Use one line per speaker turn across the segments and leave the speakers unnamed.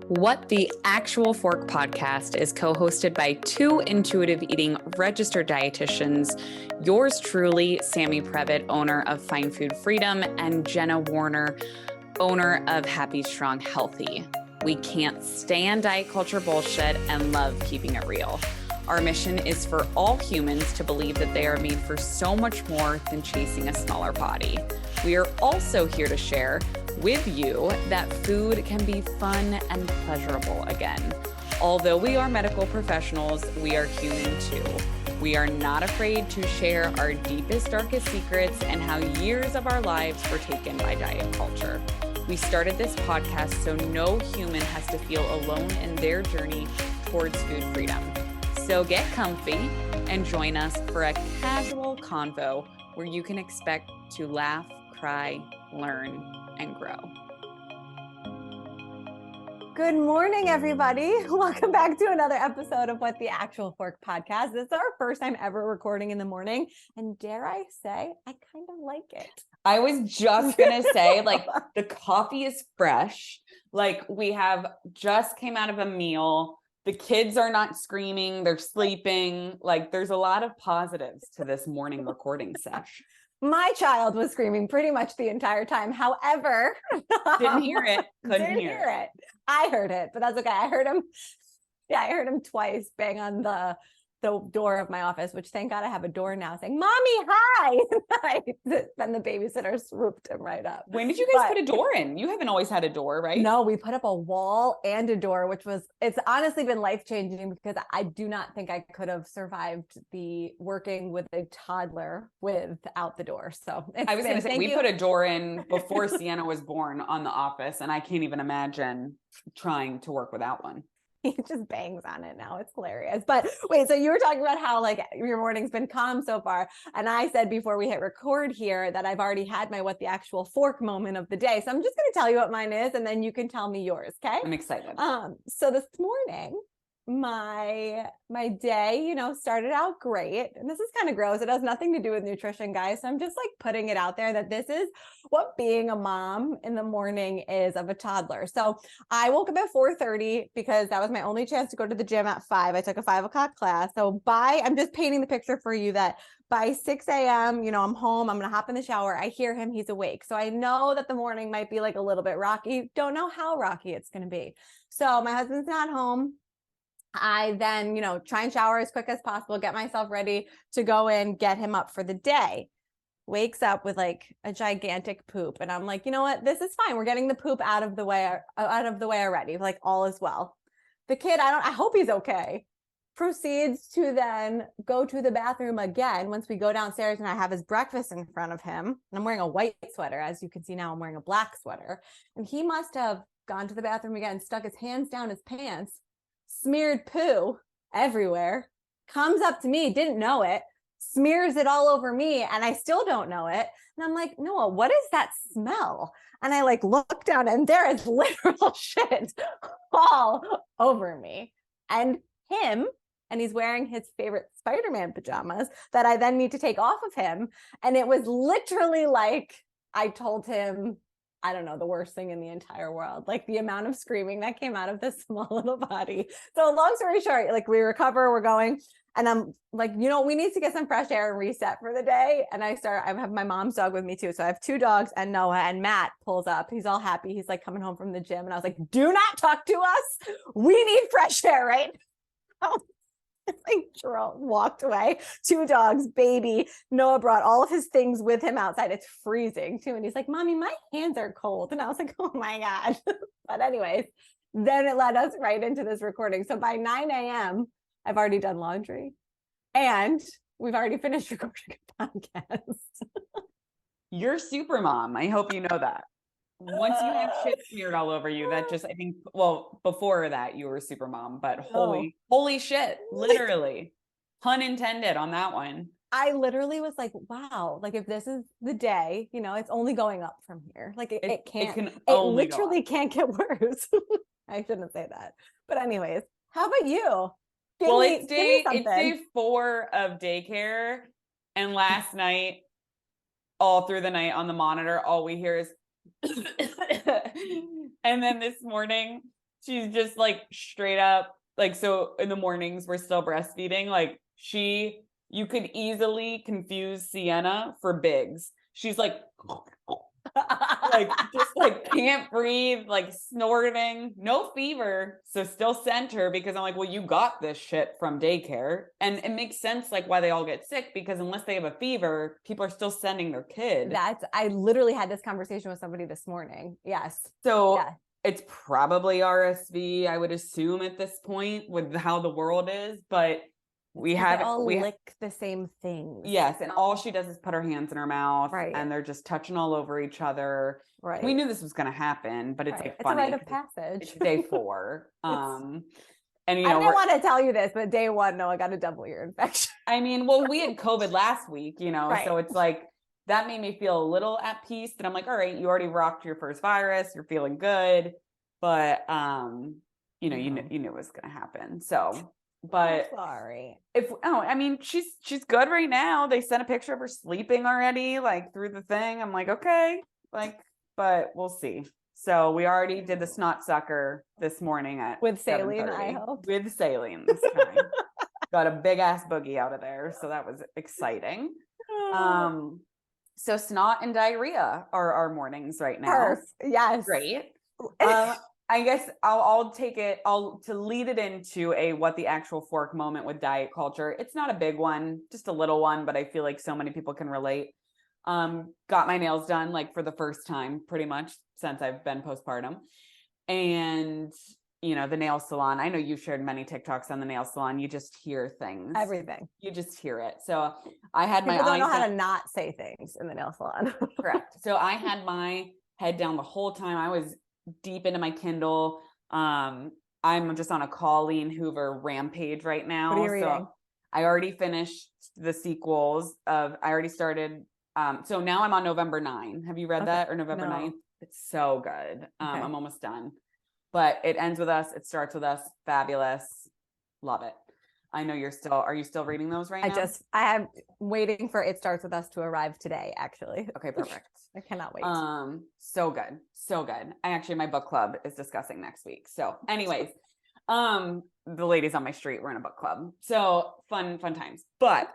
What the Actual Fork podcast is co-hosted by two intuitive eating registered dietitians, yours truly, Sammy Previtt, owner of Fine Food Freedom, and Jenna Warner, owner of Happy Strong Healthy. We can't stand diet culture bullshit and love keeping it real. Our mission is for all humans to believe that they are made for so much more than chasing a smaller body. We are also here to share with you that food can be fun and pleasurable again. Although we are medical professionals, we are human too. We are not afraid to share our deepest, darkest secrets and how years of our lives were taken by diet culture. We started this podcast so no human has to feel alone in their journey towards food freedom. So get comfy and join us for a casual convo where you can expect to laugh, cry, learn, and grow.
Good morning, everybody. Welcome back to another episode of What the Actual Fork podcast. This is our first time ever recording in the morning. And dare I say, I kind of like it.
I was just going to say, like, the coffee is fresh. Like, we have just came out of a meal. The kids are not screaming. They're sleeping. Like, there's a lot of positives to this morning recording session.
My child was screaming pretty much the entire time. However,
didn't hear it. Couldn't hear it.
I heard it, but that's okay. I heard him. Yeah, I heard him twice bang on the door of my office, which thank God I have a door now saying, "Mommy, hi." Then the babysitter swooped him right up.
When did you guys put a door in? You haven't always had a door, right?
No, we put up a wall and a door, it's honestly been life-changing because I do not think I could have survived the working with a toddler without the door. So
I was going to say, we put a door in before Sienna was born on the office, and I can't even imagine trying to work without one.
He just bangs on it now. It's hilarious. But wait, so you were talking about how like your morning's been calm so far. And I said before we hit record here that I've already had my What the Actual Fork moment of the day. So I'm just going to tell you what mine is and then you can tell me yours. Okay.
I'm excited.
So this morning, my day, started out great. And this is kind of gross. It has nothing to do with nutrition, guys. So I'm just like putting it out there that this is what being a mom in the morning is of a toddler. So I woke up at 4:30 because that was my only chance to go to the gym at 5. I took a 5 o'clock class. So I'm just painting the picture for you that by 6 a.m., I'm home. I'm going to hop in the shower. I hear him. He's awake. So I know that the morning might be like a little bit rocky. Don't know how rocky it's going to be. So my husband's not home. I then, try and shower as quick as possible, get myself ready to go in, get him up for the day. Wakes up with like a gigantic poop. And I'm like, you know what? This is fine. We're getting the poop out of the way already. Like all is well. The kid, I hope he's okay. Proceeds to then go to the bathroom again. Once we go downstairs and I have his breakfast in front of him, and I'm wearing a white sweater. As you can see now, I'm wearing a black sweater. And he must have gone to the bathroom again, stuck his hands down his pants, smeared poo everywhere, comes up to me, didn't know it, smears it all over me, and I still don't know it. And I'm like, Noah, what is that smell? And I like look down and there is literal shit all over me and him. And he's wearing his favorite Spider-Man pajamas that I then need to take off of him. And it was literally like I told him, I don't know, the worst thing in the entire world, like the amount of screaming that came out of this small little body. So long story short, like we recover, we're going, and I'm like, we need to get some fresh air and reset for the day. And I have my mom's dog with me too. So I have 2 dogs and Noah, and Matt pulls up. He's all happy. He's like coming home from the gym. And I was like, do not talk to us. We need fresh air, right? Like Jerome walked away, 2 dogs, baby. Noah brought all of his things with him outside. It's freezing too. And he's like, Mommy, my hands are cold. And I was like, oh my God. But anyways, then it led us right into this recording. So by 9 a.m., I've already done laundry and we've already finished recording a podcast.
You're super mom. I hope you know that. Once you have shit smeared all over you, that just, I think, well, before that you were super mom, but holy shit, literally, pun intended on that one.
I literally was like, wow, like if this is the day, it's only going up from here. Like it can't, it literally can't get worse. I shouldn't say that. But anyways, how about you?
It's day 4 of daycare. And last night, all through the night on the monitor, all we hear is, and then this morning she's just like straight up, like, so in the mornings we're still breastfeeding. Like you could easily confuse Sienna for Biggs. She's like just like can't breathe, like snorting, no fever. So still sent her because I'm like, well, you got this shit from daycare. And it makes sense like why they all get sick, because unless they have a fever, people are still sending their kid.
I literally had this conversation with somebody this morning. Yes.
So
yeah.
It's probably RSV, I would assume at this point with how the world is, but we
lick the same things.
Yes, and all she does is put her hands in her mouth,
right,
and they're just touching all over each other.
Right.
We knew this was going to happen, but it's like
it's
funny.
a rite of passage.
It's day 4. And
I didn't want to tell you this, but day 1, no, I got a double ear infection.
I mean, well, we had COVID last week, so it's like that made me feel a little at peace. And I'm like, all right, you already rocked your first virus, you're feeling good, but you knew it was going to happen. So. But
I'm sorry.
I mean, she's good right now. They sent a picture of her sleeping already, like through the thing. I'm like, okay, like, but we'll see. So we already did the snot sucker this morning
with saline, I hope.
With saline this time. Got a big ass boogie out of there, so that was exciting. So snot and diarrhea are our mornings right now.
Yes.
Great. I guess I'll take it. To lead it into what the actual fork moment with diet culture. It's not a big one, just a little one, but I feel like so many people can relate. Got my nails done like for the first time pretty much since I've been postpartum. And the nail salon. I know you shared many TikToks on the nail salon. You just hear things.
Everything.
You just hear it. So I had
People don't know how to not say things in the nail salon.
Correct. So I had my head down the whole time. I was deep into my Kindle. I'm just on a Colleen Hoover rampage right now.
What are you reading?
I already finished the sequels I already started. So now I'm on November 9. Have you read that, or November 9th? It's so good. I'm almost done, but it ends with us. It starts with us. Fabulous. Love it. I know are you still reading those right now?
I am waiting for It Starts With Us to arrive today, actually.
Okay, perfect.
I cannot wait.
So good. So good. My book club is discussing next week. So anyways, the ladies on my street were in a book club. So fun times. But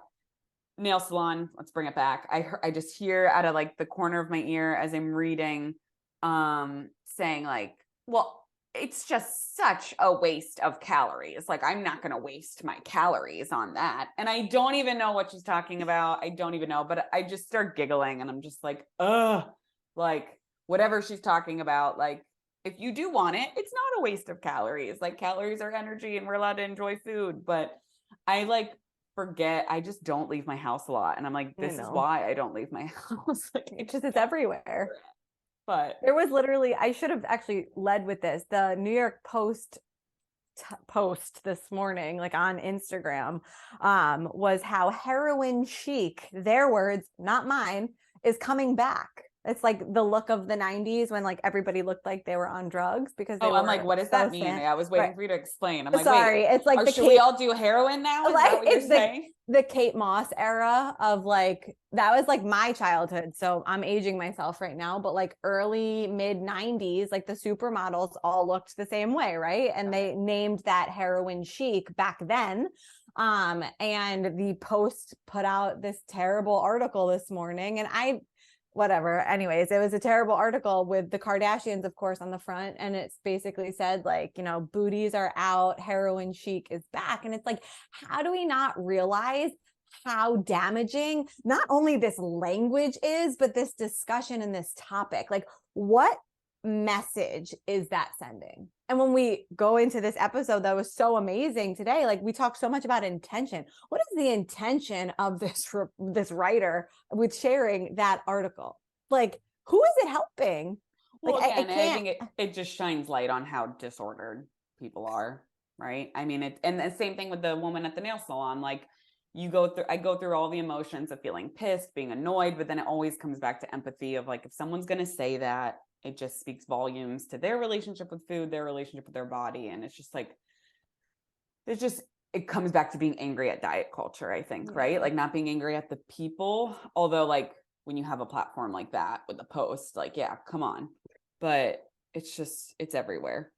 nail salon, let's bring it back. I just hear out of like the corner of my ear as I'm reading, saying like, well, it's just such a waste of calories. Like, I'm not going to waste my calories on that. And I don't even know what she's talking about. I don't even know, but I just start giggling and I'm just like, ugh, like whatever she's talking about. Like, if you do want it, it's not a waste of calories. Like, calories are energy and we're allowed to enjoy food. But I like forget, I just don't leave my house a lot. And I'm like, this is why I don't leave my house. Like,
it's everywhere.
But
there was literally, I should have actually led with this. The New York Post post this morning, like on Instagram, was how heroin chic, their words, not mine, is coming back. It's like the look of the 90s when like everybody looked like they were on drugs because they
I'm like, what does that mean? I was waiting for you to explain. I'm like,
sorry, it's like
should we all do heroin now? Is
like,
that what you're saying?
The Kate Moss era of like, that was like my childhood. So I'm aging myself right now, but like early mid 90s, like the supermodels all looked the same way, right? And they named that heroin chic back then. And the Post put out this terrible article this morning, and whatever. Anyways, it was a terrible article with the Kardashians, of course, on the front. And it's basically said like, booties are out, heroin chic is back. And it's like, how do we not realize how damaging not only this language is, but this discussion and this topic? Like, what message is that sending? And when we go into this episode that was so amazing today, like we talked so much about intention. What is the intention of this writer with sharing that article? Like, who is it helping?
Well, again, I think it just shines light on how disordered people are, right? I mean, and the same thing with the woman at the nail salon. Like, I go through all the emotions of feeling pissed, being annoyed, but then it always comes back to empathy of like, if someone's going to say that, it just speaks volumes to their relationship with food, their relationship with their body. And it's just like, it comes back to being angry at diet culture, I think, right? Like not being angry at the people. Although like when you have a platform like that with the Post, like, yeah, come on. But it's everywhere.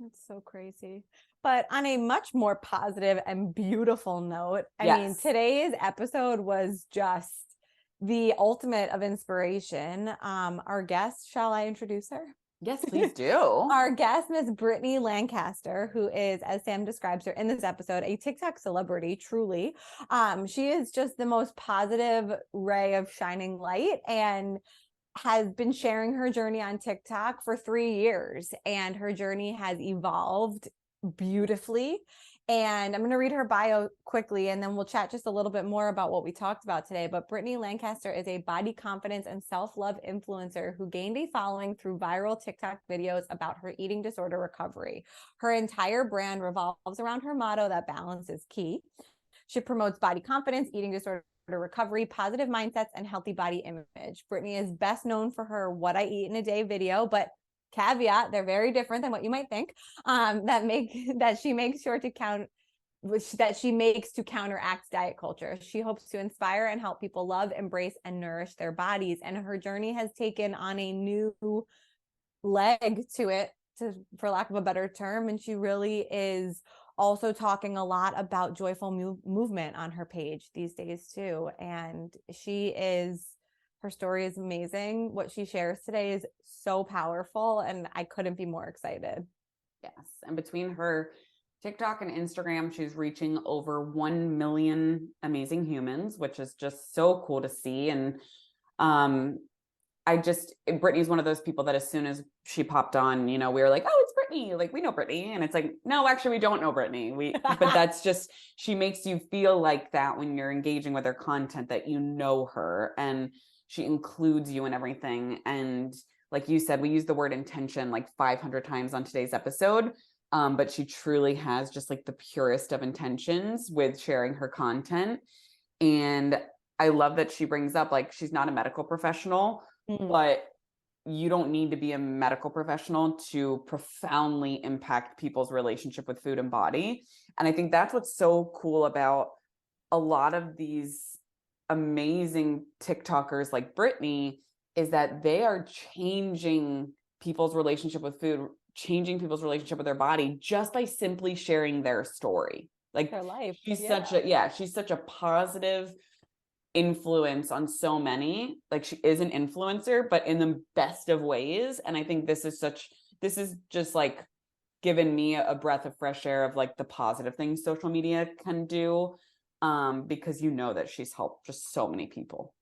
That's so crazy. But on a much more positive and beautiful note, I mean, today's episode was just the ultimate of inspiration. Our guest, shall I introduce her?
Yes, please do.
Our guest, Miss Brittani Lancaster, who is, as Sam describes her in this episode, a TikTok celebrity, truly. She is just the most positive ray of shining light and has been sharing her journey on TikTok for 3 years, and her journey has evolved beautifully. And I'm going to read her bio quickly, and then we'll chat just a little bit more about what we talked about today. But Brittani Lancaster is a body confidence and self-love influencer who gained a following through viral TikTok videos about her eating disorder recovery. Her entire brand revolves around her motto that balance is key. She promotes body confidence, eating disorder recovery, positive mindsets, and healthy body image. Brittani is best known for her "What I Eat in a Day" video, but caveat, they're very different than what you might think. That she makes to counteract diet culture. She hopes to inspire and help people love, embrace, and nourish their bodies. And her journey has taken on a new leg to it, for lack of a better term. And she really is also talking a lot about joyful movement on her page these days too. And her story is amazing. What she shares today is so powerful, and I couldn't be more excited.
Yes. And between her TikTok and Instagram, she's reaching over 1 million amazing humans, which is just so cool to see. And Brittany's one of those people that as soon as she popped on, we were like, oh, it's Brittany. Like, we know Brittany. And it's like, no, actually, we don't know Brittany. But that's just, she makes you feel like that when you're engaging with her content, that you know her, and she includes you in everything. And like you said, we use the word intention like 500 times on today's episode. But she truly has just like the purest of intentions with sharing her content. And I love that she brings up, like, she's not a medical professional, but you don't need to be a medical professional to profoundly impact people's relationship with food and body. And I think that's what's so cool about a lot of these amazing TikTokers like Brittany, is that they are changing people's relationship with food, changing people's relationship with their body just by simply sharing their story. Like,
their life.
She's such a positive influence on so many. Like, she is an influencer, but in the best of ways. And I think this is just like given me a breath of fresh air of like the positive things social media can do, because that she's helped just so many people.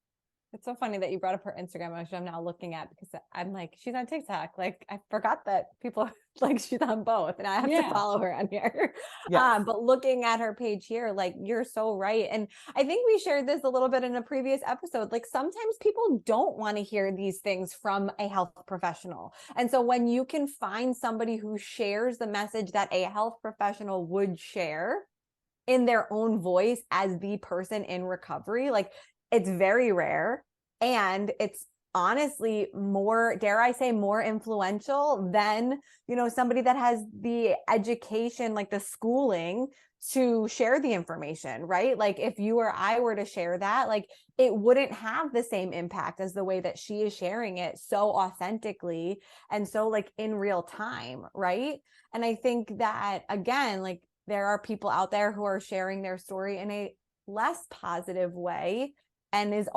It's so funny that you brought up her Instagram, which I'm now looking at, because I'm like, she's on TikTok. Like, I forgot that people like she's on both, and I have to follow her on here. Yes. But looking at her page here, like, you're so right. And I think we shared this a little bit in a previous episode. Like, sometimes people don't want to hear these things from a health professional. And so when you can find somebody who shares the message that a health professional would share in their own voice as the person in recovery, like, it's very rare, and it's honestly more, dare I say, more influential than, somebody that has the education, like the schooling to share the information, right? Like, if you or I were to share that, like, it wouldn't have the same impact as the way that she is sharing it so authentically and so like in real time, right? And I think that, again, like, there are people out there who are sharing their story in a less positive way, and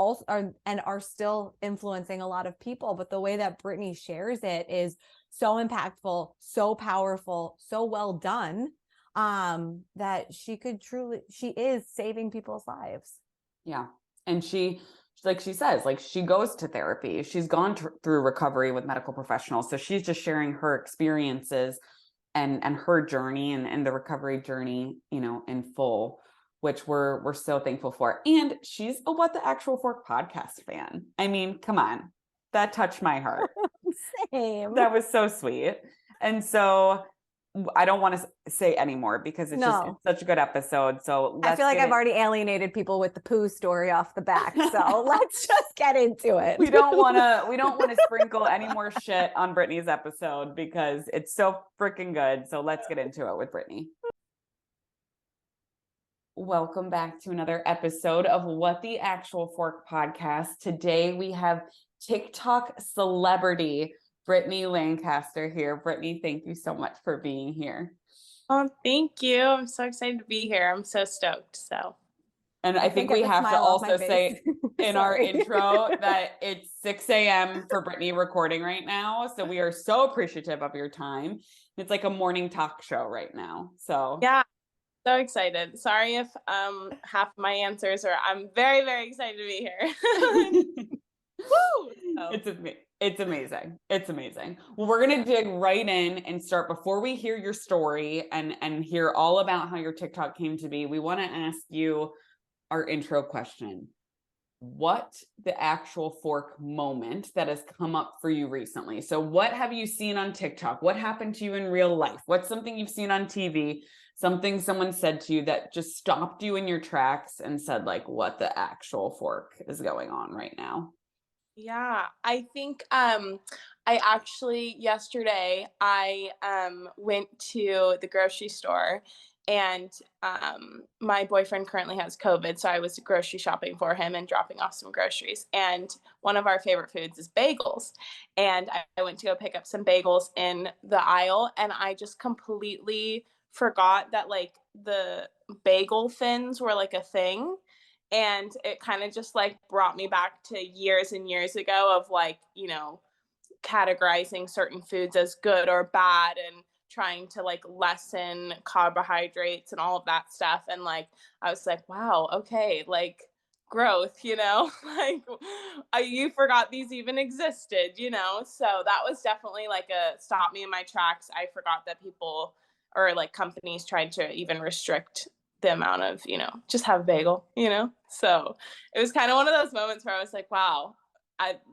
are still influencing a lot of people. But the way that Brittany shares it is so impactful, so powerful, so well done, that she is saving people's lives.
Yeah. And she, like she says, like, she goes to therapy. She's gone through recovery with medical professionals. So she's just sharing her experiences and her journey and the recovery journey, in full, which we're so thankful for. And she's a What the Actual Fork podcast fan. I mean, come on, that touched my heart.
Same.
That was so sweet. And so I don't want to say anymore because it's such a good episode. So
I feel like I've already alienated people with the poo story off the back. So let's just get into it.
We don't want to sprinkle any more shit on Brittany's episode because it's so freaking good. So let's get into it with Brittany. Welcome back to another episode of What the Actual Fork podcast. Today we have TikTok celebrity Brittani Lancaster here. Brittani, thank you so much for being here.
Oh, thank you. I'm so excited to be here. I'm so stoked.
And
I
I
can't
think
get
we
the
have to
smile off my
also
face.
say in our
Sorry.
intro that it's 6 a.m. for Brittani recording right now. So we are so appreciative of your time. It's like a morning talk show right now. So
yeah, so excited. Sorry if half my answers are I'm very, very excited to be here. Woo! So.
It's amazing. It's amazing. Well, we're gonna dig right in and start before we hear your story and hear all about how your TikTok came to be. We want to ask you our intro question. What the actual fork moment that has come up for you recently? So what have you seen on TikTok? What happened to you in real life? What's something you've seen on TV? Something someone said to you that just stopped you in your tracks and said, like, what the actual fork is going on right now?
Yeah, I think I actually yesterday I went to the grocery store and my boyfriend currently has COVID, so I was grocery shopping for him and dropping off some groceries. And one of our favorite foods is bagels. And I went to go pick up some bagels in the aisle and I just completely forgot that like the bagel thins were like a thing, and it kind of just like brought me back to years and years ago of like, you know, categorizing certain foods as good or bad and trying to like lessen carbohydrates and all of that stuff. And like I was like, wow, okay, like growth, you know, like you forgot these even existed, you know. So that was definitely like a stop me in my tracks. I forgot that people or like companies tried to even restrict the amount of, you know, just have a bagel, you know. So it was kind of one of those moments where I was like, wow,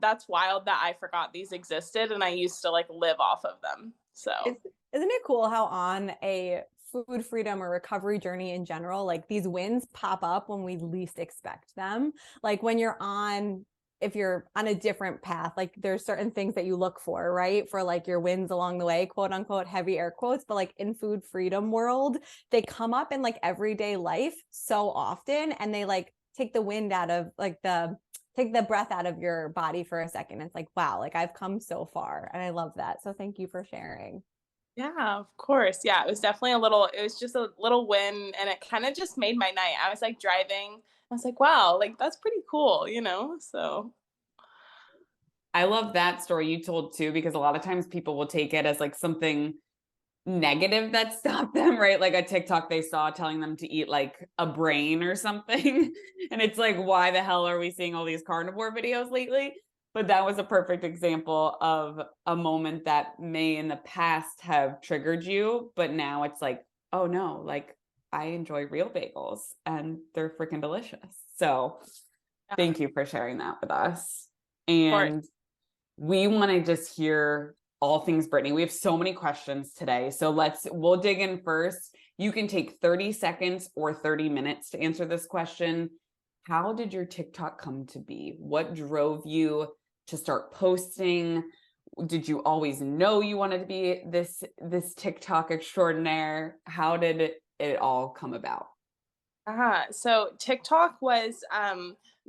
that's wild that I forgot these existed and I used to like live off of them. So
Isn't it cool how on a food freedom or recovery journey in general, like these wins pop up when we least expect them? Like when if you're on a different path, like there's certain things that you look for, right? For like your wins along the way, quote unquote, heavy air quotes, but like in food freedom world, they come up in like everyday life so often and they like take the wind out of like take the breath out of your body for a second. It's like, wow, like I've come so far. And I love that. So thank you for sharing.
yeah, of course. Yeah, it was just a little win and it kind of just made my night. I was like driving. I was like, wow, like that's pretty cool, you know? So
I love that story you told too, because a lot of times people will take it as like something negative that stopped them, right? Like a TikTok they saw telling them to eat like a brain or something. And it's like, why the hell are we seeing all these carnivore videos lately? But that was a perfect example of a moment that may in the past have triggered you, but now it's like, oh no, like I enjoy real bagels and they're freaking delicious. So
yeah,
thank you for sharing that with us.
of course.
And we want to just hear all things Brittani. We have so many questions today. So we'll dig in first. You can take 30 seconds or 30 minutes to answer this question. How did your TikTok come to be? What drove you to start posting? Did you always know you wanted to be this TikTok extraordinaire? How did it all come about?
So TikTok was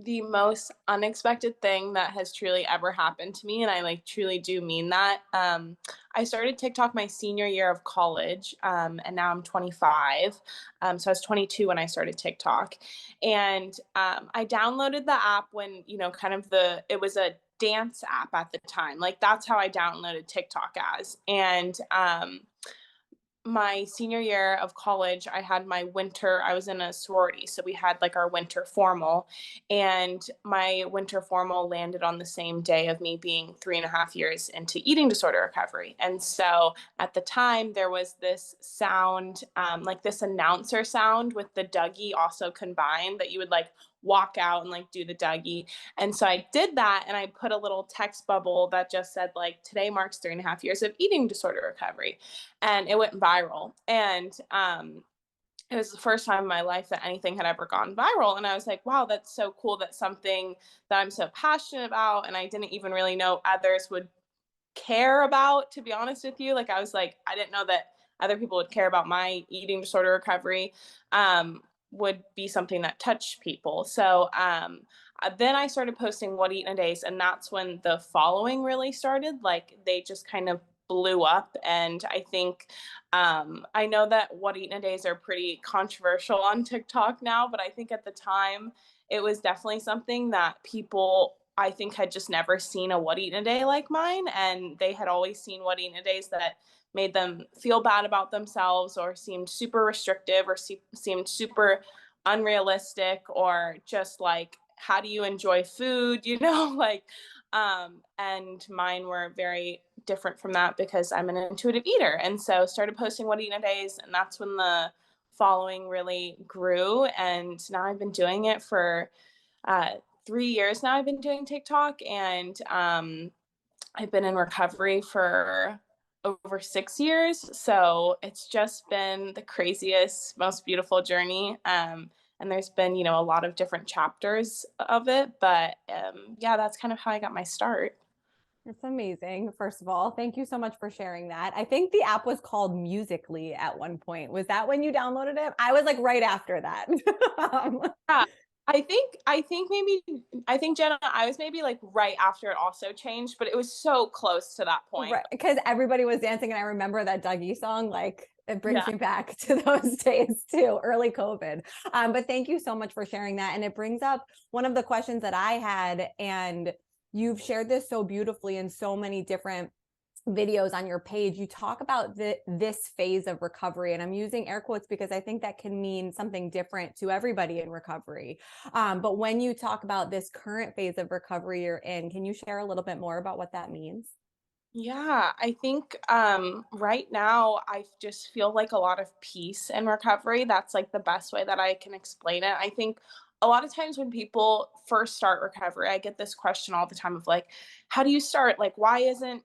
the most unexpected thing that has truly ever happened to me, and I like truly do mean that. I started TikTok my senior year of college, and now I'm 25. So I was 22 when I started TikTok, and I downloaded the app when you know, kind of it was a dance app at the time. Like that's how I downloaded TikTok as, and my senior year of college, I was in a sorority. So we had like our winter formal, and my winter formal landed on the same day of me being 3.5 years into eating disorder recovery. And so at the time, there was this sound, like this announcer sound with the Dougie also combined that you would like walk out and like do the Dougie. And so I did that and I put a little text bubble that just said like today marks 3.5 years of eating disorder recovery, and it went viral. And it was the first time in my life that anything had ever gone viral. And I was like, wow, that's so cool. That's something that I'm so passionate about. And I didn't even really know others would care about, to be honest with you. Like, I was like, I didn't know that other people would care about my eating disorder recovery. would be something that touched people. So then I started posting what eat in a days, and that's when the following really started. Like they just kind of blew up. And I think I know that what eat in a days are pretty controversial on TikTok now, but I think at the time it was definitely something that people, I think, had just never seen a what eat in a day like mine, and they had always seen what eat in a days that made them feel bad about themselves or seemed super restrictive or seemed super unrealistic, or just like, how do you enjoy food, like and mine were very different from that because I'm an intuitive eater. And so started posting what eat in a days, and that's when the following really grew. And now I've been doing it for 3 years now. I've been doing TikTok, and I've been in recovery for over 6 years. So it's just been the craziest, most beautiful journey. And there's been, a lot of different chapters of it. But yeah, that's kind of how I got my start.
It's amazing. First of all, thank you so much for sharing that. I think the app was called Musically at one point. Was that when you downloaded it? I was like right after that.
Yeah, I think Jenna, I was maybe like right after it also changed, but it was so close to that point.
Right, because everybody was dancing, and I remember that Dougie song. Like it brings
Yeah.
me back to those days too, early COVID. But thank you so much for sharing that, and it brings up one of the questions that I had, and you've shared this so beautifully in so many different videos on your page. You talk about this phase of recovery, and I'm using air quotes because I think that can mean something different to everybody in recovery. But when you talk about this current phase of recovery you're in, can you share a little bit more about what that means?
Yeah, I think right now I just feel like a lot of peace in recovery. That's like the best way that I can explain it. I think a lot of times when people first start recovery, I get this question all the time of like, how do you start? Like, why isn't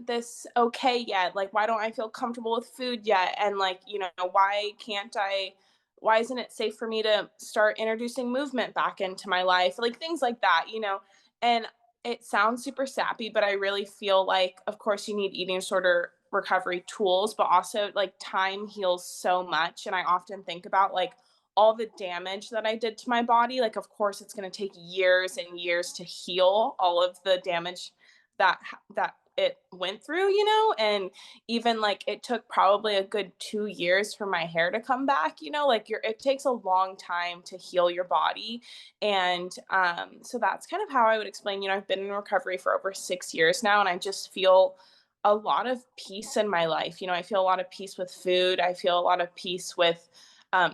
this okay yet? Like, why don't I feel comfortable with food yet? And like, why isn't it safe for me to start introducing movement back into my life? Like things like that. And it sounds super sappy, but I really feel like, of course, you need eating disorder recovery tools, but also like time heals so much. And I often think about like all the damage that I did to my body. Like, of course, it's going to take years and years to heal all of the damage that it went through. And even like it took probably a good 2 years for my hair to come back. Like it takes a long time to heal your body. And so that's kind of how I would explain. I've been in recovery for over 6 years now, and I just feel a lot of peace in my life. I feel a lot of peace with food. I feel a lot of peace with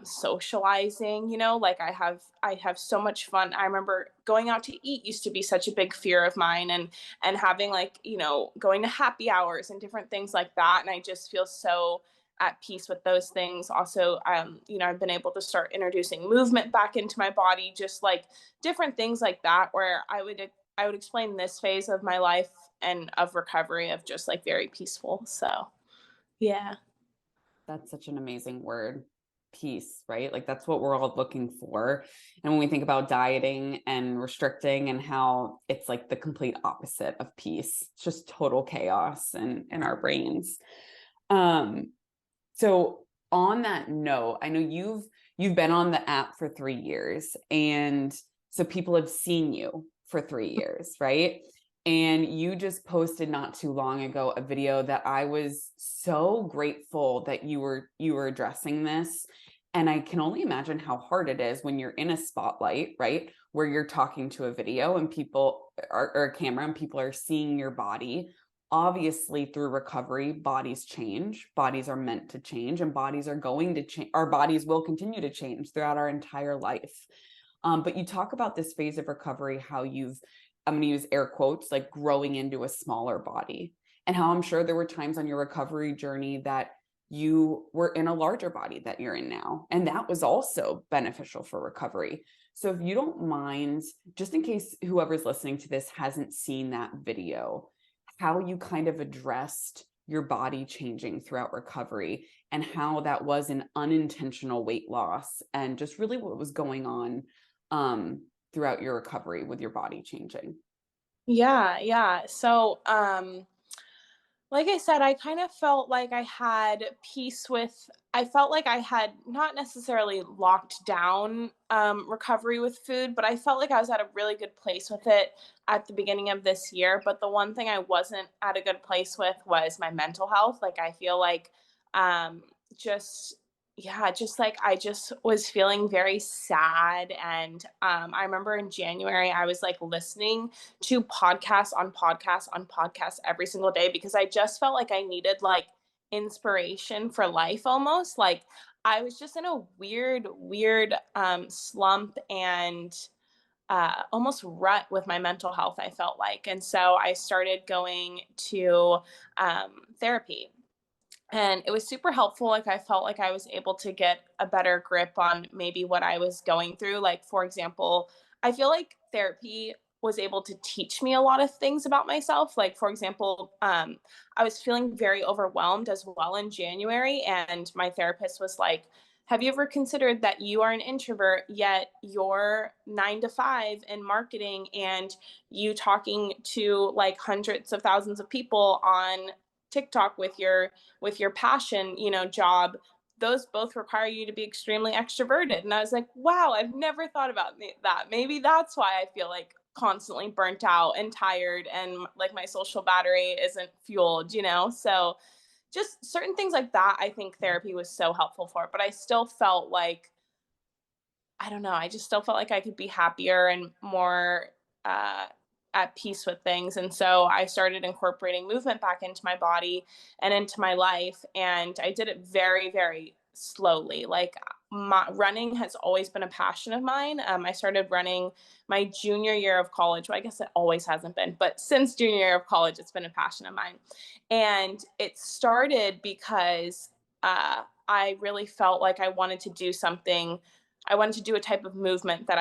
socializing. Like I have so much fun. I remember going out to eat used to be such a big fear of mine, and having like going to happy hours and different things like that. And I just feel so at peace with those things. Also, I've been able to start introducing movement back into my body, just like different things like that, where I would explain this phase of my life and of recovery of just like very peaceful. So yeah.
That's such an amazing word, peace, right? Like that's what we're all looking for. And when we think about dieting and restricting and how it's like the complete opposite of peace, it's just total chaos in our brains. So on that note, I know you've been on the app for 3 years, and so people have seen you for 3 years, right? And you just posted not too long ago a video that I was so grateful that you were addressing this. And I can only imagine how hard it is when you're in a spotlight, right? Where you're talking to a video and people or a camera, and people are seeing your body. Obviously, through recovery, bodies change. Bodies are meant to change, and bodies are going to change. Our bodies will continue to change throughout our entire life. But you talk about this phase of recovery, how I'm going to use air quotes, like growing into a smaller body, and how I'm sure there were times on your recovery journey that you were in a larger body that you're in now. And that was also beneficial for recovery. So if you don't mind, just in case whoever's listening to this hasn't seen that video, how you kind of addressed your body changing throughout recovery, and how that was an unintentional weight loss, and just really what was going on throughout your recovery with your body changing.
Yeah. So Like I said, I kind of felt like I had peace with, I felt like I had not necessarily locked down recovery with food, but I felt like I was at a really good place with it at the beginning of this year. But the one thing I wasn't at a good place with was my mental health. Like, I feel like um, just, yeah, just like I just was feeling very sad. And I remember in January, I was like listening to podcasts on podcasts on podcasts every single day because I just felt like I needed like inspiration for life almost. Like, I was just in a weird slump and almost rut with my mental health, I felt like. And so I started going to therapy, and it was super helpful. Like, I felt like I was able to get a better grip on maybe what I was going through. Like, for example, I feel like therapy was able to teach me a lot of things about myself. Like, for example, I was feeling very overwhelmed as well in January, and my therapist was like, have you ever considered that you are an introvert, yet you're 9 to 5 in marketing, and you talking to like hundreds of thousands of people on TikTok with your passion, job, those both require you to be extremely extroverted. And I was like, wow, I've never thought about that. Maybe that's why I feel like constantly burnt out and tired, and like my social battery isn't fueled. So just certain things like that, I think therapy was so helpful for. But I still felt like, I don't know, I just still felt like I could be happier and more uh, at peace with things. And so I started incorporating movement back into my body and into my life. And I did it very, very slowly. Like, running has always been a passion of mine. I started running my junior year of college. Well, I guess it always hasn't been, but since junior year of college, it's been a passion of mine. And it started because I really felt like I wanted to do something. I wanted to do a type of movement that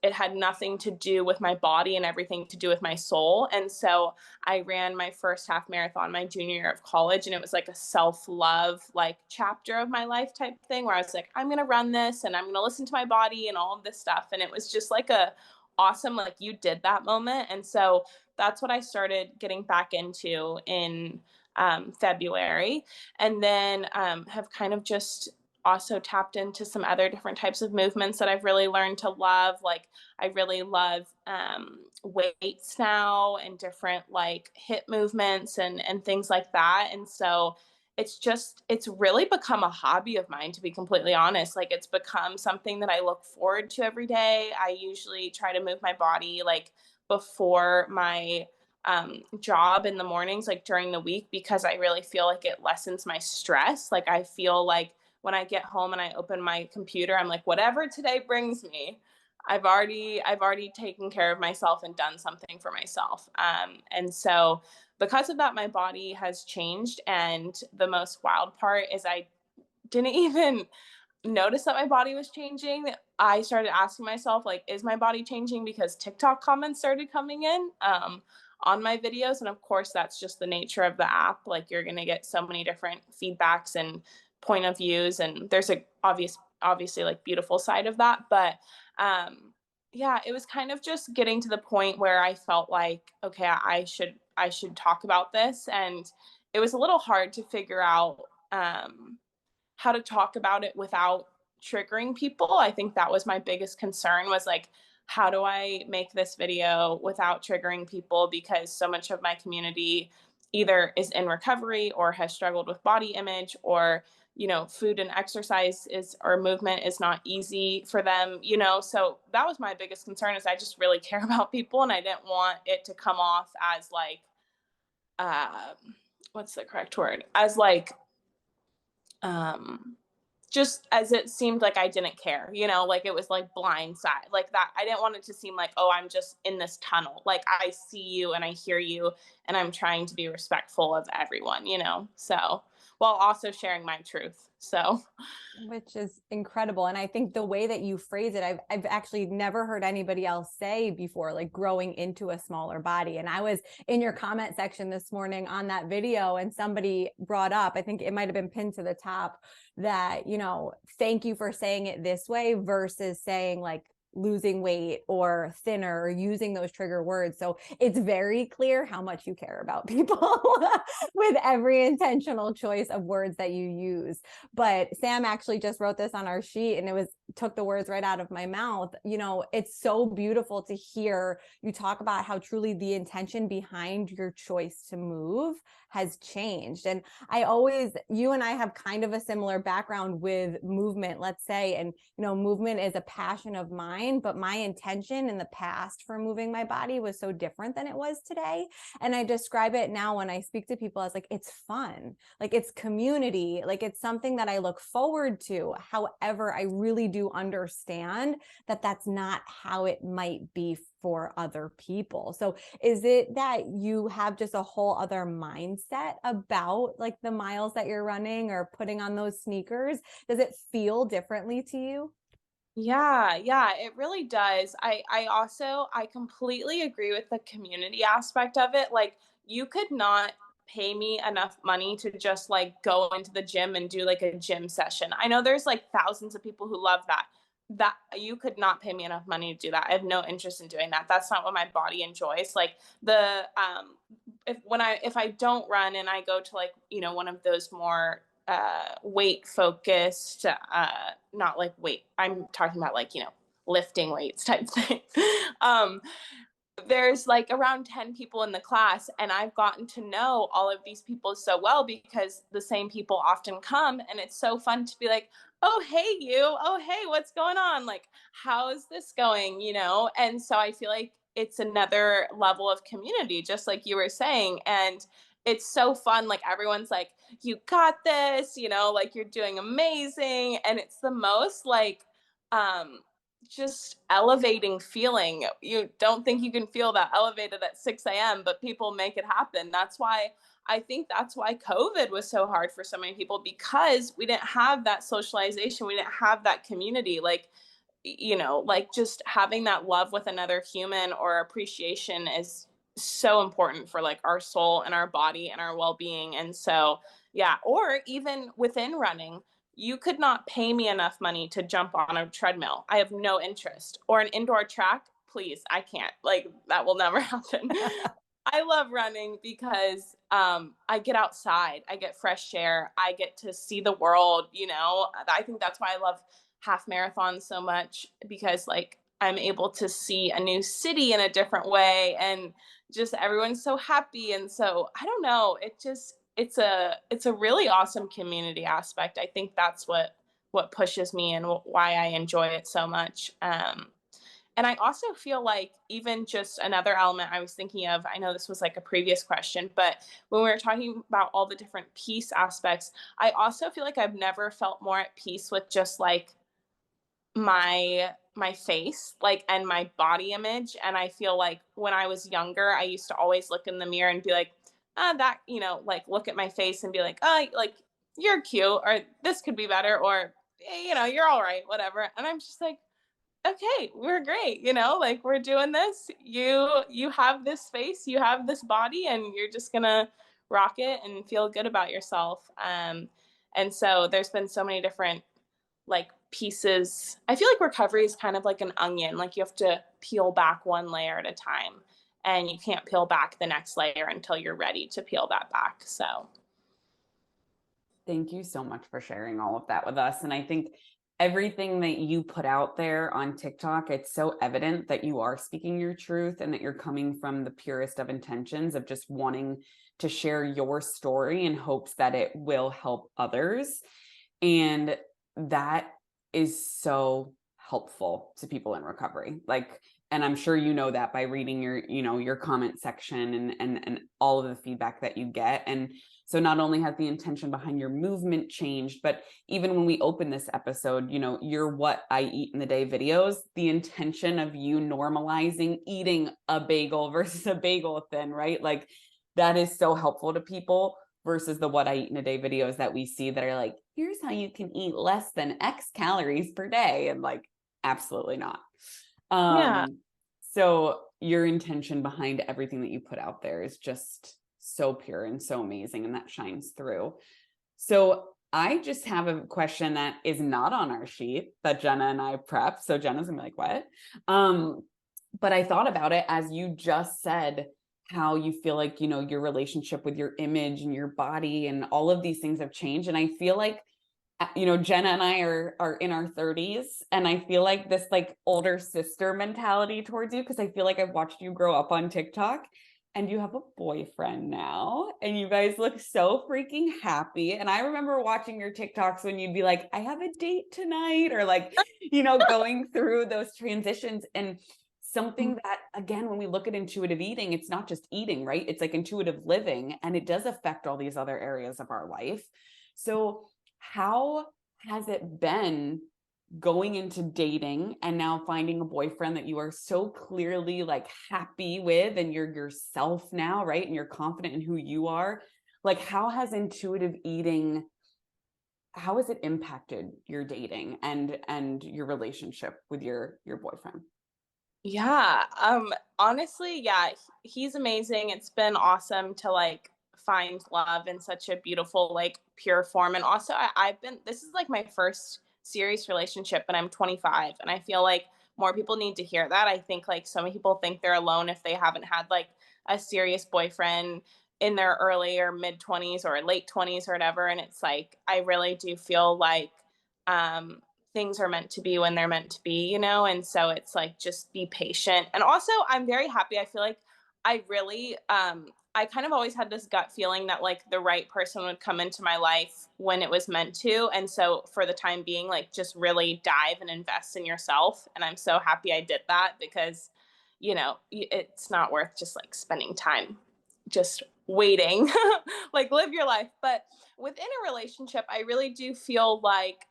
it had nothing to do with my body and everything to do with my soul. And so I ran my first half marathon my junior year of college, and it was like a self-love, like, chapter of my life type thing, where I was like, I'm going to run this and I'm going to listen to my body and all of this stuff. And it was just like a awesome, like, you did that moment. And so that's what I started getting back into in February. And then have kind of just also tapped into some other different types of movements that I've really learned to love. Like, I really love weights now, and different like hip movements and things like that. And so it's really become a hobby of mine, to be completely honest. Like, it's become something that I look forward to every day. I usually try to move my body like before my job in the mornings, like during the week, because I really feel like it lessens my stress. Like, I feel like when I get home and I open my computer, I'm like, whatever today brings me, I've already taken care of myself and done something for myself. And so because of that, my body has changed. And the most wild part is I didn't even notice that my body was changing. I started asking myself, like, is my body changing because TikTok comments started coming in on my videos? And of course, that's just the nature of the app. Like, you're going to get so many different feedbacks and point of views. And there's a obviously like beautiful side of that. But yeah, it was kind of just getting to the point where I felt like, okay, I should talk about this. And it was a little hard to figure out how to talk about it without triggering people. I think that was my biggest concern, was like, how do I make this video without triggering people? Because so much of my community either is in recovery or has struggled with body image, or, food and exercise or movement is not easy for them. So that was my biggest concern, is I just really care about people, and I didn't want it to come off as like, uh, what's the correct word? As like, um just as it seemed like I didn't care, like it was like blindside, like that. I didn't want it to seem like, oh, I'm just in this tunnel. Like, I see you and I hear you, and I'm trying to be respectful of everyone. So, while also sharing my truth. So,
Which is incredible. And I think the way that you phrase it, I've actually never heard anybody else say before, like growing into a smaller body. And I was in your comment section this morning on that video, and somebody brought up, I think it might have been pinned to the top, that, thank you for saying it this way versus saying like, losing weight or thinner or using those trigger words. So it's very clear how much you care about people with every intentional choice of words that you use. But Sam actually just wrote this on our sheet, and took the words right out of my mouth. You know, it's so beautiful to hear you talk about how truly the intention behind your choice to move has changed. And you and I have kind of a similar background with movement, let's say, and, you know, movement is a passion of mine, but my intention in the past for moving my body was so different than it was today. And I describe it now when I speak to people as like, it's fun, like it's community, like it's something that I look forward to. However, I really do understand that that's not how it might be for other people. So is it that you have just a whole other mindset about like the miles that you're running or putting on those sneakers? Does it feel differently to you?
Yeah, it really does. I completely agree with the community aspect of it. Like, you could not pay me enough money to just like go into the gym and do like a gym session. I know there's like thousands of people who love that. That you could not pay me enough money to do that. I have no interest in doing that. That's not what my body enjoys. Like the if I don't run and I go to like, you know, one of those more weight focused, not like weight, I'm talking about like, you know, lifting weights type thing. um, there's like around 10 people in the class, and I've gotten to know all of these people so well because the same people often come, and it's so fun to be like, oh hey you, oh hey, what's going on, like how is this going, you know? And so I feel like it's another level of community, just like you were saying. And it's so fun, like everyone's like, you got this, you know, like you're doing amazing. And it's the most like um just elevating feeling. You don't think you can feel that elevated at 6 a.m., but people make it happen. I think that's why COVID was so hard for so many people, because we didn't have that socialization. We didn't have that community. Like, you know, like just having that love with another human or appreciation is so important for like our soul and our body and our well-being. And so, yeah, or even within running, you could not pay me enough money to jump on a treadmill. I have no interest. Or an indoor track, please, I can't. Like that will never happen. I love running because I get outside, I get fresh air, I get to see the world. You know, I think that's why I love half marathons so much, because like I'm able to see a new city in a different way, and just everyone's so happy. And so I don't know, it's a really awesome community aspect. I think that's what pushes me and why I enjoy it so much. And I also feel like even just another element I was thinking of, I know this was like a previous question, but when we were talking about all the different peace aspects, I also feel like I've never felt more at peace with just like my face, like, and my body image. And I feel like when I was younger, I used to always look in the mirror and be like, that, you know, like look at my face and be like, oh, like you're cute, or this could be better, or you know, you're all right, whatever. And I'm just like, okay, we're great, you know, like we're doing this. You have this face, you have this body, and you're just gonna rock it and feel good about yourself. And so there's been so many different like pieces. I feel like recovery is kind of like an onion. Like you have to peel back one layer at a time, and you can't peel back the next layer until you're ready to peel that back. So
Thank you so much for sharing all of that with us. And I think everything that you put out there on TikTok, it's so evident that you are speaking your truth and that you're coming from the purest of intentions of just wanting to share your story in hopes that it will help others. And that is so helpful to people in recovery. Like, and I'm sure you know that by reading your, you know, your comment section and all of the feedback that you get. And so not only has the intention behind your movement changed, but even when we open this episode, you know, your What I Eat in the Day videos, the intention of you normalizing eating a bagel versus a bagel thin, right? Like that is so helpful to people versus the What I Eat in a Day videos that we see that are like, here's how you can eat less than X calories per day. And like, absolutely not.
yeah.
So your intention behind everything that you put out there is just so pure and so amazing, and that shines through. So I just have a question that is not on our sheet that Jenna and I prepped. So Jenna's gonna be like, what? But I thought about it as you just said, how you feel like, your relationship with your image and your body and all of these things have changed. And I feel like, Jenna and I are in our 30s, and I feel like this like older sister mentality towards you, because I feel like I've watched you grow up on TikTok, and you have a boyfriend now, and you guys look so freaking happy. And I remember watching your TikToks when you'd be like, I have a date tonight, or like, going through those transitions. And something that, again, when we look at intuitive eating, it's not just eating, right? It's like intuitive living, and it does affect all these other areas of our life. So how has it been going into dating and now finding a boyfriend that you are so clearly like happy with, and you're yourself now, right? And you're confident in who you are. Like, how has intuitive eating, how has it impacted your dating and your relationship with your boyfriend?
Yeah. Honestly, yeah, he's amazing. It's been awesome to like find love in such a beautiful, like pure form. And also I've been, this is like my first serious relationship, and I'm 25. And I feel like more people need to hear that. I think like so many people think they're alone if they haven't had like a serious boyfriend in their early or mid 20s or late 20s or whatever. And it's like, I really do feel like, um, things are meant to be when they're meant to be, and so it's like just be patient. And also I'm very happy. I feel like I really I kind of always had this gut feeling that like the right person would come into my life when it was meant to. And so for the time being, like just really dive and invest in yourself. And I'm so happy I did that, because it's not worth just like spending time just waiting. Like live your life. But within a relationship, I really do feel like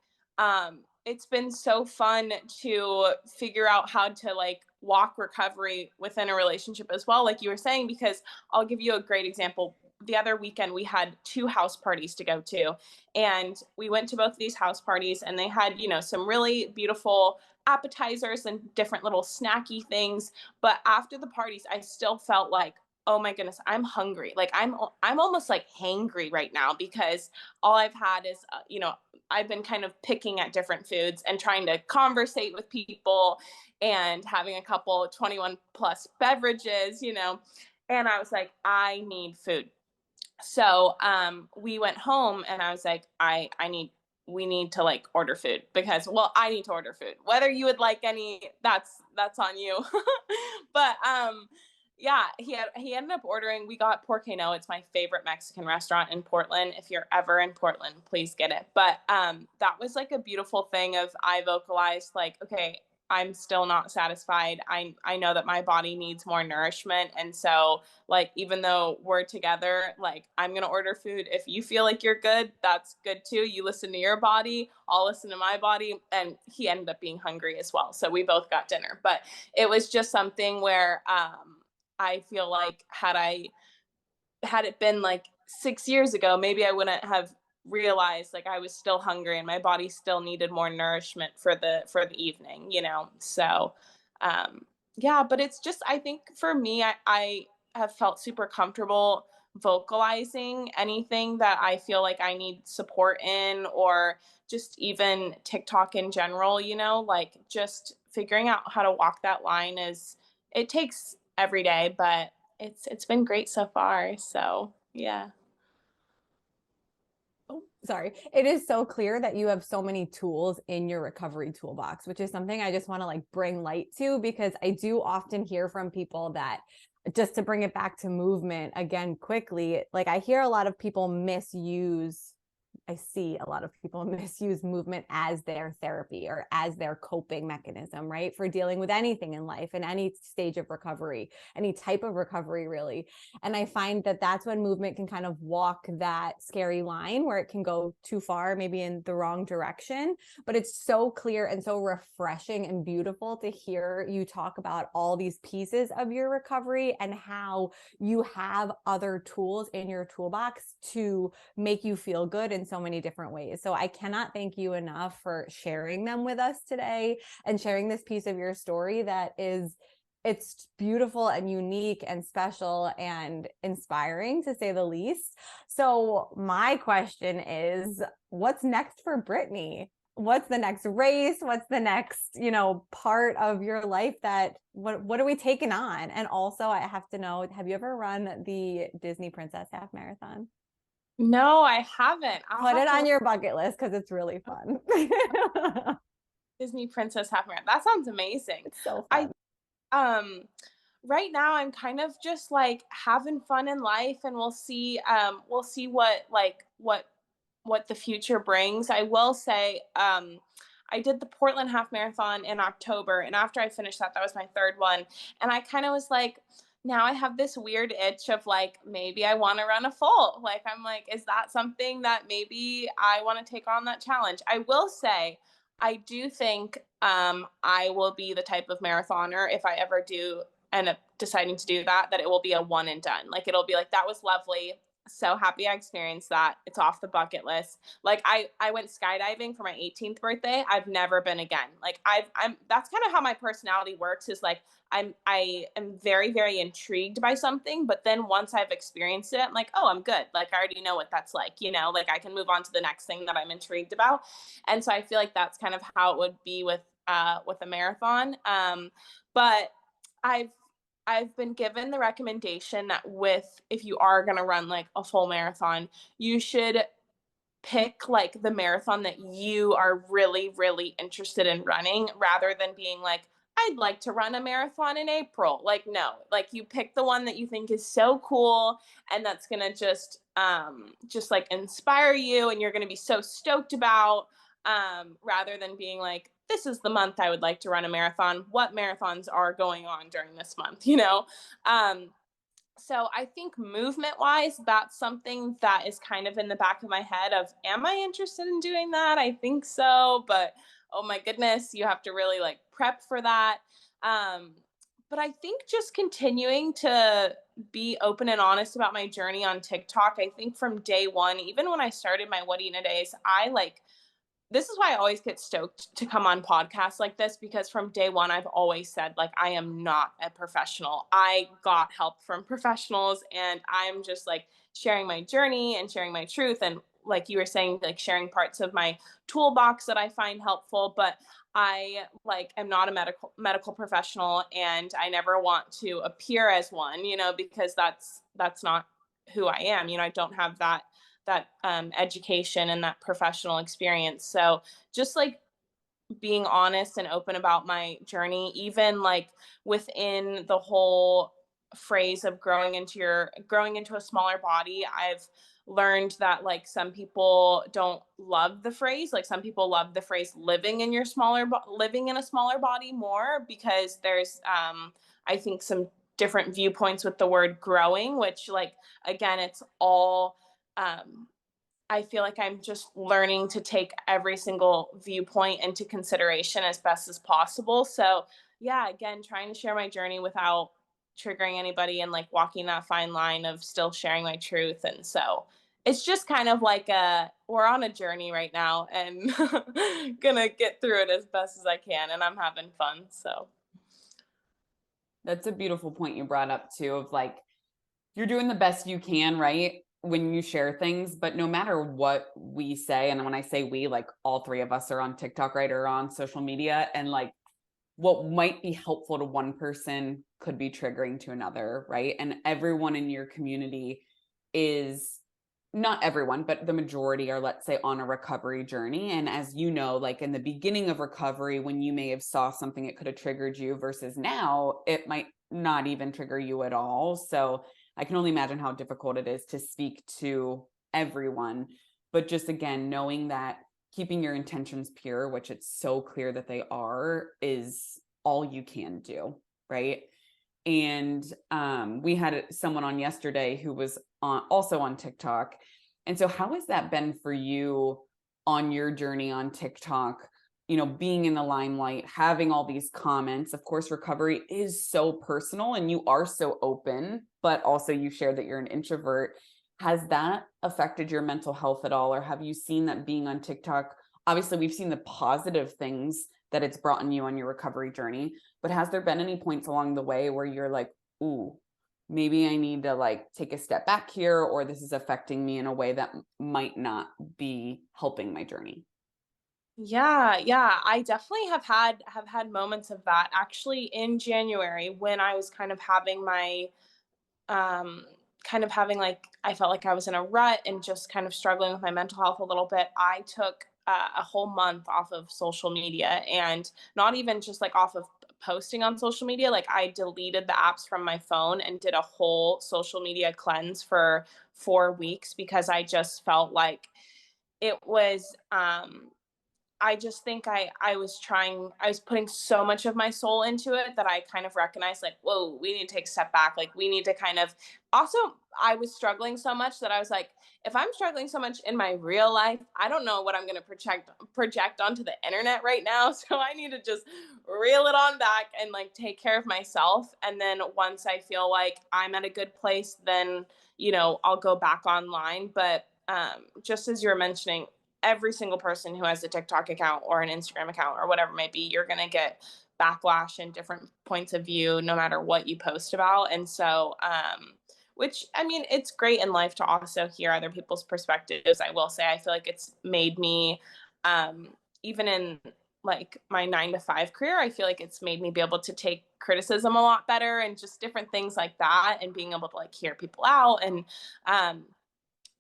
it's been so fun to figure out how to like walk recovery within a relationship as well, like you were saying, because I'll give you a great example. The other weekend we had two house parties to go to, and we went to both of these house parties, and they had some really beautiful appetizers and different little snacky things. But after the parties I still felt like, oh my goodness, I'm hungry. Like I'm almost like hangry right now, because all I've had is I've been kind of picking at different foods and trying to conversate with people and having a couple 21 plus beverages, and I was like, I need food. So we went home, and I was like, we need to like order food, because well, I need to order food. Whether you would like any, that's on you. But yeah, he ended up ordering. We got Porcano. It's my favorite Mexican restaurant in Portland. If you're ever in Portland, please get it. But that was like a beautiful thing of, I vocalized like, okay, I'm still not satisfied. I know that my body needs more nourishment, and so like even though we're together, like I'm gonna order food. If you feel like you're good, that's good too. You listen to your body, I'll listen to my body. And he ended up being hungry as well, so we both got dinner. But it was just something where I feel like had it been like 6 years ago, maybe I wouldn't have realized like I was still hungry and my body still needed more nourishment for the evening, So yeah, but it's just, I think for me, I have felt super comfortable vocalizing anything that I feel like I need support in, or just even TikTok in general, like just figuring out how to walk that line it takes every day, but it's been great so far. So yeah.
Oh, sorry. It is so clear that you have so many tools in your recovery toolbox, which is something I just want to like bring light to, because I do often hear from people that, just to bring it back to movement again quickly, like I hear a lot of people I see a lot of people misuse movement as their therapy or as their coping mechanism, right? For dealing with anything in life and any stage of recovery, any type of recovery, really. And I find that that's when movement can kind of walk that scary line where it can go too far, maybe in the wrong direction. But it's so clear and so refreshing and beautiful to hear you talk about all these pieces of your recovery and how you have other tools in your toolbox to make you feel good in so many different ways. So I cannot thank you enough for sharing them with us today and sharing this piece of your story that is it's beautiful and unique and special and inspiring, to say the least. So my question is, what's next for Brittani? What's the next race? What's the next, part of your life what are we taking on? And also, I have to know, have you ever run the Disney Princess Half Marathon?
No, I haven't.
Put it on your bucket list because it's really fun.
Disney Princess Half Marathon. That sounds amazing.
It's so fun.
Right now I'm kind of just like having fun in life, and we'll see what the future brings. I will say I did the Portland Half Marathon in October, and after I finished that was my third one, and I kind of was like, now I have this weird itch of like, maybe I want to run a full. Like, I'm like, is that something that maybe I want to take on that challenge? I will say I do think I will be the type of marathoner, if I ever do end up deciding to do that, that it will be a one and done. Like, it'll be like, that was lovely. So happy I experienced that. It's off the bucket list. Like, I went skydiving for my 18th birthday. I've never been again. Like, I'm that's kind of how my personality works, is like I am very, very intrigued by something, but then once I've experienced it, I'm like, oh, I'm good. Like, I already know what that's like, like I can move on to the next thing that I'm intrigued about. And so I feel like that's kind of how it would be with a marathon. But I've been given the recommendation that if you are going to run like a full marathon, you should pick like the marathon that you are really, really interested in running, rather than being like, I'd like to run a marathon in April. Like, no, like you pick the one that you think is so cool and that's going to just like inspire you and you're going to be so stoked about, rather than being like, this is the month I would like to run a marathon. What marathons are going on during this month, So I think movement wise, that's something that is kind of in the back of my head of, am I interested in doing that? I think so, but oh my goodness, you have to really like prep for that. But I think just continuing to be open and honest about my journey on TikTok. I think from day one, even when I started my What Eat in a Days, this is why I always get stoked to come on podcasts like this, because from day one, I've always said, like, I am not a professional. I got help from professionals, and I'm just like sharing my journey and sharing my truth. And like you were saying, like sharing parts of my toolbox that I find helpful, but I like am not a medical professional, and I never want to appear as one, because that's not who I am. I don't have that education and that professional experience. So just like being honest and open about my journey, even like within the whole phrase of growing into a smaller body, I've learned that like some people don't love the phrase. Like, some people love the phrase living in a smaller body more, because there's I think some different viewpoints with the word growing, which, like, again, it's all I feel like I'm just learning to take every single viewpoint into consideration as best as possible. So yeah, again, trying to share my journey without triggering anybody, and like walking that fine line of still sharing my truth. And so it's just kind of like we're on a journey right now, and gonna get through it as best as I can. And I'm having fun. So
That's a beautiful point you brought up too, of like, you're doing the best you can, right? When you share things, but no matter what we say, and when I say we, like all three of us are on TikTok, right, or on social media, and like what might be helpful to one person could be triggering to another, right? And everyone in your community is, not everyone, but the majority are, let's say, on a recovery journey. And as you know, like in the beginning of recovery, when you may have saw something, it could have triggered you, versus now it might not even trigger you at all. So I can only imagine how difficult it is to speak to everyone. But just again, knowing that keeping your intentions pure, which it's so clear that they are, is all you can do, right? And we had someone on yesterday who was also on TikTok. And so how has that been for you on your journey on TikTok? Being in the limelight, having all these comments. Of course, recovery is so personal and you are so open, but also you shared that you're an introvert. Has that affected your mental health at all? Or have you seen that being on TikTok? Obviously, we've seen the positive things that it's brought you on your recovery journey. But has there been any points along the way where you're like, ooh, maybe I need to like take a step back here, or this is affecting me in a way that might not be helping my journey?
Yeah, yeah. I definitely have had moments of that. Actually, in January, when I was kind of having my um like, I felt like I was in a rut and just kind of struggling with my mental health a little bit, I took a whole month off of social media, and not even just like off of posting on social media. Like, I deleted the apps from my phone and did a whole social media cleanse for 4 weeks, because I just felt like it was I just think I was putting so much of my soul into it that I kind of recognized, like, whoa, we need to take a step back. Like, we need to kind of also, I was struggling so much that I was like, if I'm struggling so much in my real life, I don't know what I'm going to project onto the internet right now. So I need to just reel it on back and like take care of myself. And then once I feel like I'm at a good place, then, I'll go back online. But just as you were mentioning, every single person who has a TikTok account or an Instagram account or whatever it may be, you're going to get backlash and different points of view no matter what you post about. And so, which, I mean, it's great in life to also hear other people's perspectives. I will say, I feel like it's made me, um, even in like my 9 to 5 career, I feel like it's made me be able to take criticism a lot better, and just different things like that, and being able to like hear people out. And,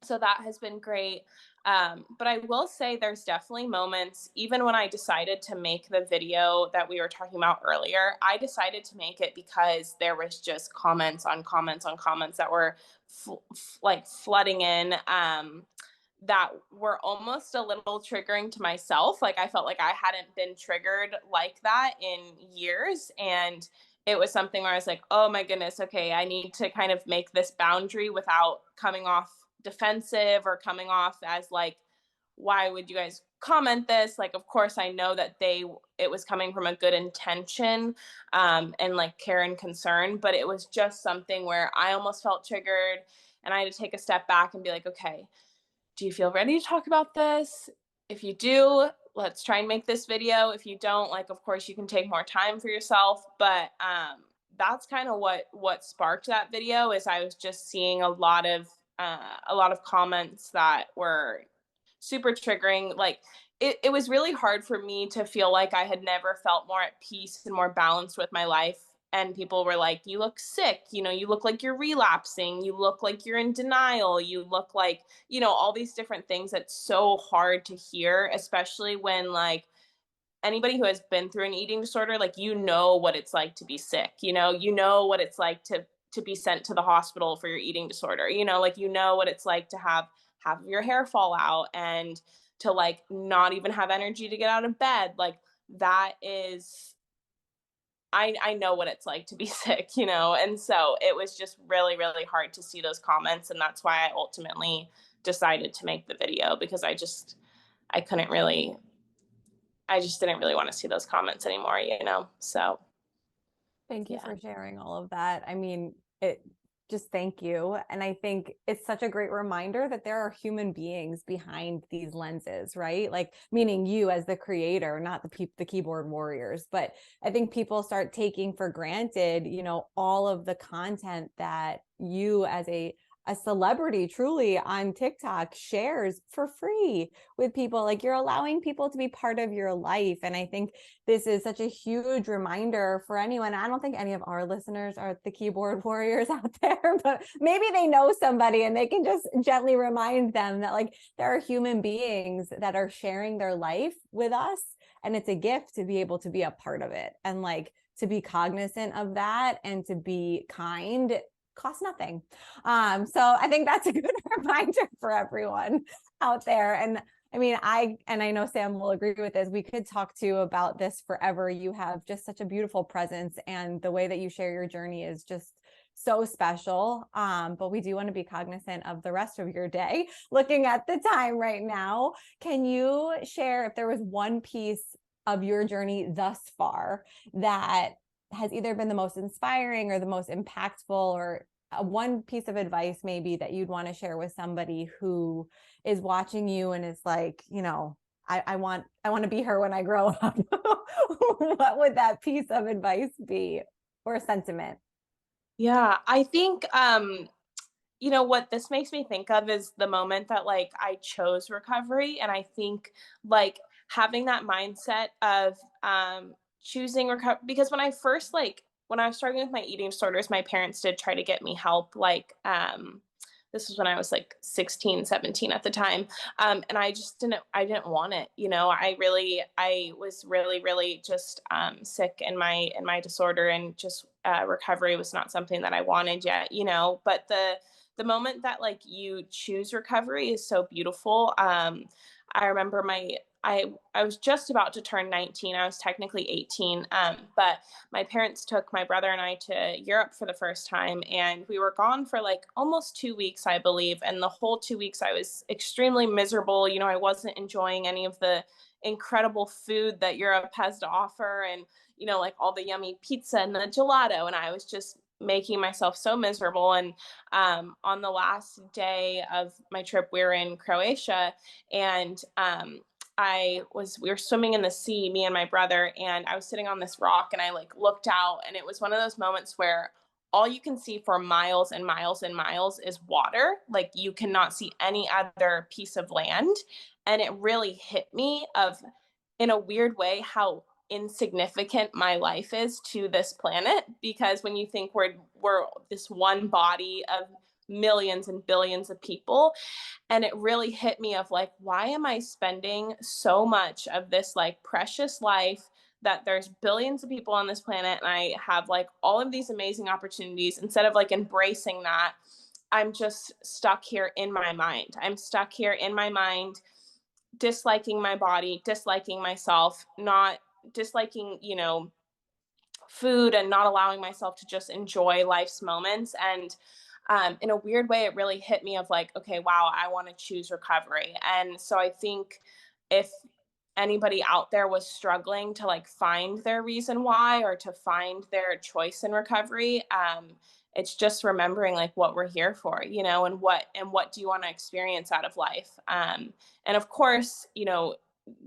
so that has been great. But I will say there's definitely moments, even when I decided to make the video that we were talking about earlier, I decided to make it because there was just comments on comments on comments that were like flooding in, that were almost a little triggering to myself. Like, I felt like I hadn't been triggered like that in years. And it was something where I was like, oh my goodness, okay, I need to kind of make this boundary without coming off defensive or coming off as like, why would you guys comment this? Like, of course I know that it was coming from a good intention, and like care and concern, but it was just something where I almost felt triggered, and I had to take a step back and be like, okay, do you feel ready to talk about this? If you do, let's try and make this video. If you don't, like, of course you can take more time for yourself. But that's kind of what sparked that video. Is I was just seeing a lot of comments that were super triggering. Like, it was really hard for me to feel like I had never felt more at peace and more balanced with my life. And people were like, you look sick, you look like you're relapsing, you look like you're in denial, you look like, all these different things. That's so hard to hear, especially when like anybody who has been through an eating disorder, like, what it's like to be sick, what it's like to be sent to the hospital for your eating disorder, like, what it's like to have your hair fall out, and to like not even have energy to get out of bed. Like, that is, I know what it's like to be sick, and so it was just really, really hard to see those comments. And that's why I ultimately decided to make the video, because I couldn't really, I just didn't really want to see those comments anymore, so
Thank you
yeah.
for sharing all of that. I mean, just thank you. And I think it's such a great reminder that there are human beings behind these lenses, right? Like, meaning you as the creator, not the keyboard warriors. But I think people start taking for granted, all of the content that you as a celebrity truly on TikTok shares for free with people. Like, you're allowing people to be part of your life. And I think this is such a huge reminder for anyone. I don't think any of our listeners are the keyboard warriors out there, but maybe they know somebody and they can just gently remind them that like there are human beings that are sharing their life with us. And it's a gift to be able to be a part of it, and like to be cognizant of that, and to be kind costs nothing. So I think that's a good reminder for everyone out there. And I mean, I know Sam will agree with this. We could talk to you about this forever. You have just such a beautiful presence, and the way that you share your journey is just so special. But we do want to be cognizant of the rest of your day. Looking at the time right now, can you share if there was one piece of your journey thus far that has either been the most inspiring or the most impactful, or one piece of advice maybe that you'd want to share with somebody who is watching you and is like, I want to be her when I grow up. What would that piece of advice be, or sentiment?
Yeah, I think you know what this makes me think of is the moment that like I chose recovery, and I think like having that mindset of choosing recovery, because when I was struggling with my eating disorders, my parents did try to get me help, like this was when I was like 16, 17 at the time. And I didn't want it. You know, I was really just sick in my disorder, and just recovery was not something that I wanted yet, you know, but the moment that like you choose recovery is so beautiful. I remember I was just about to turn 19. I was technically 18. But my parents took my brother and I to Europe for the first time, and we were gone for like almost 2 weeks, I believe. And the whole 2 weeks I was extremely miserable. You know, I wasn't enjoying any of the incredible food that Europe has to offer, and, you know, like all the yummy pizza and the gelato. And I was just making myself so miserable. And on the last day of my trip, we were in Croatia, and we were swimming in the sea, me and my brother, and I was sitting on this rock, and I like looked out, and it was one of those moments where all you can see for miles and miles and miles is water. Like you cannot see any other piece of land. And it really hit me in a weird way, how insignificant my life is to this planet, because when you think we're this one body of millions and billions of people. And it really hit me of like, why am I spending so much of this like precious life, that there's billions of people on this planet and I have like all of these amazing opportunities, instead of like embracing that, I'm just stuck here in my mind. I'm stuck here in my mind, disliking my body, disliking myself, not disliking, you know, food, and not allowing myself to just enjoy life's moments. And in a weird way, it really hit me of like, okay, wow, I want to choose recovery. And so I think if anybody out there was struggling to like find their reason why, or to find their choice in recovery, it's just remembering like what we're here for, you know, and what do you want to experience out of life. And of course, you know,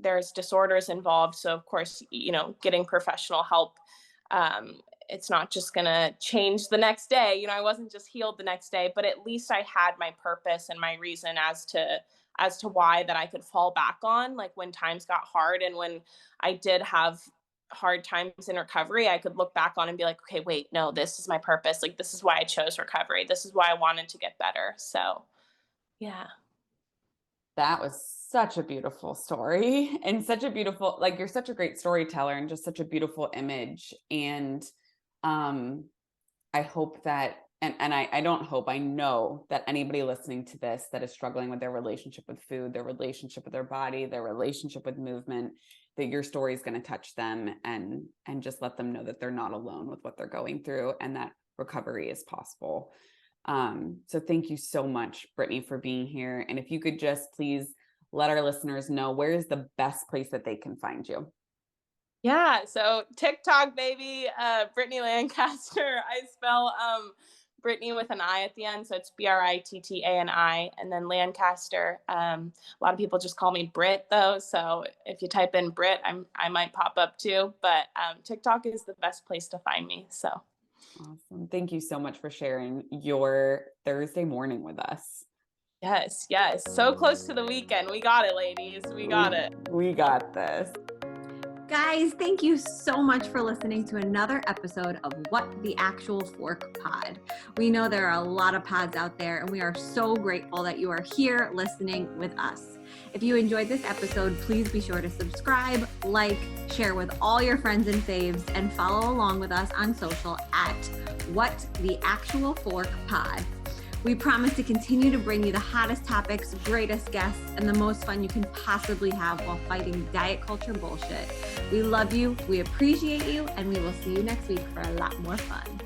there's disorders involved. So of course, you know, getting professional help, it's not just going to change the next day. You know, I wasn't just healed the next day, but at least I had my purpose and my reason as to why that I could fall back on, like when times got hard, and when I did have hard times in recovery, I could look back on and be like, okay, wait, no, this is my purpose. Like, this is why I chose recovery. This is why I wanted to get better. So yeah.
That was such a beautiful story, and such a beautiful, like, you're such a great storyteller, and just such a beautiful image. And I hope that, and I don't hope, I know that anybody listening to this that is struggling with their relationship with food, their relationship with their body, their relationship with movement, that your story is going to touch them, and just let them know that they're not alone with what they're going through, and that recovery is possible. So thank you so much, Brittani, for being here. And if you could just please let our listeners know, where is the best place that they can find you?
Yeah, so TikTok, baby, Brittani Lancaster. I spell Brittani with an I at the end, so it's Brittani, and then Lancaster. A lot of people just call me Brit, though, so if you type in Brit, I might pop up too. But TikTok is the best place to find me. So
awesome! Thank you so much for sharing your Thursday morning with us.
Yes, so close to the weekend. We got it, ladies. We got it.
We got this.
Guys, thank you so much for listening to another episode of What the Actual Fork Pod. We know there are a lot of pods out there, and we are so grateful that you are here listening with us. If you enjoyed this episode, please be sure to subscribe, like, share with all your friends and faves, and follow along with us on social at What the Actual Fork Pod. We promise to continue to bring you the hottest topics, greatest guests, and the most fun you can possibly have while fighting diet culture bullshit. We love you, we appreciate you, and we will see you next week for a lot more fun.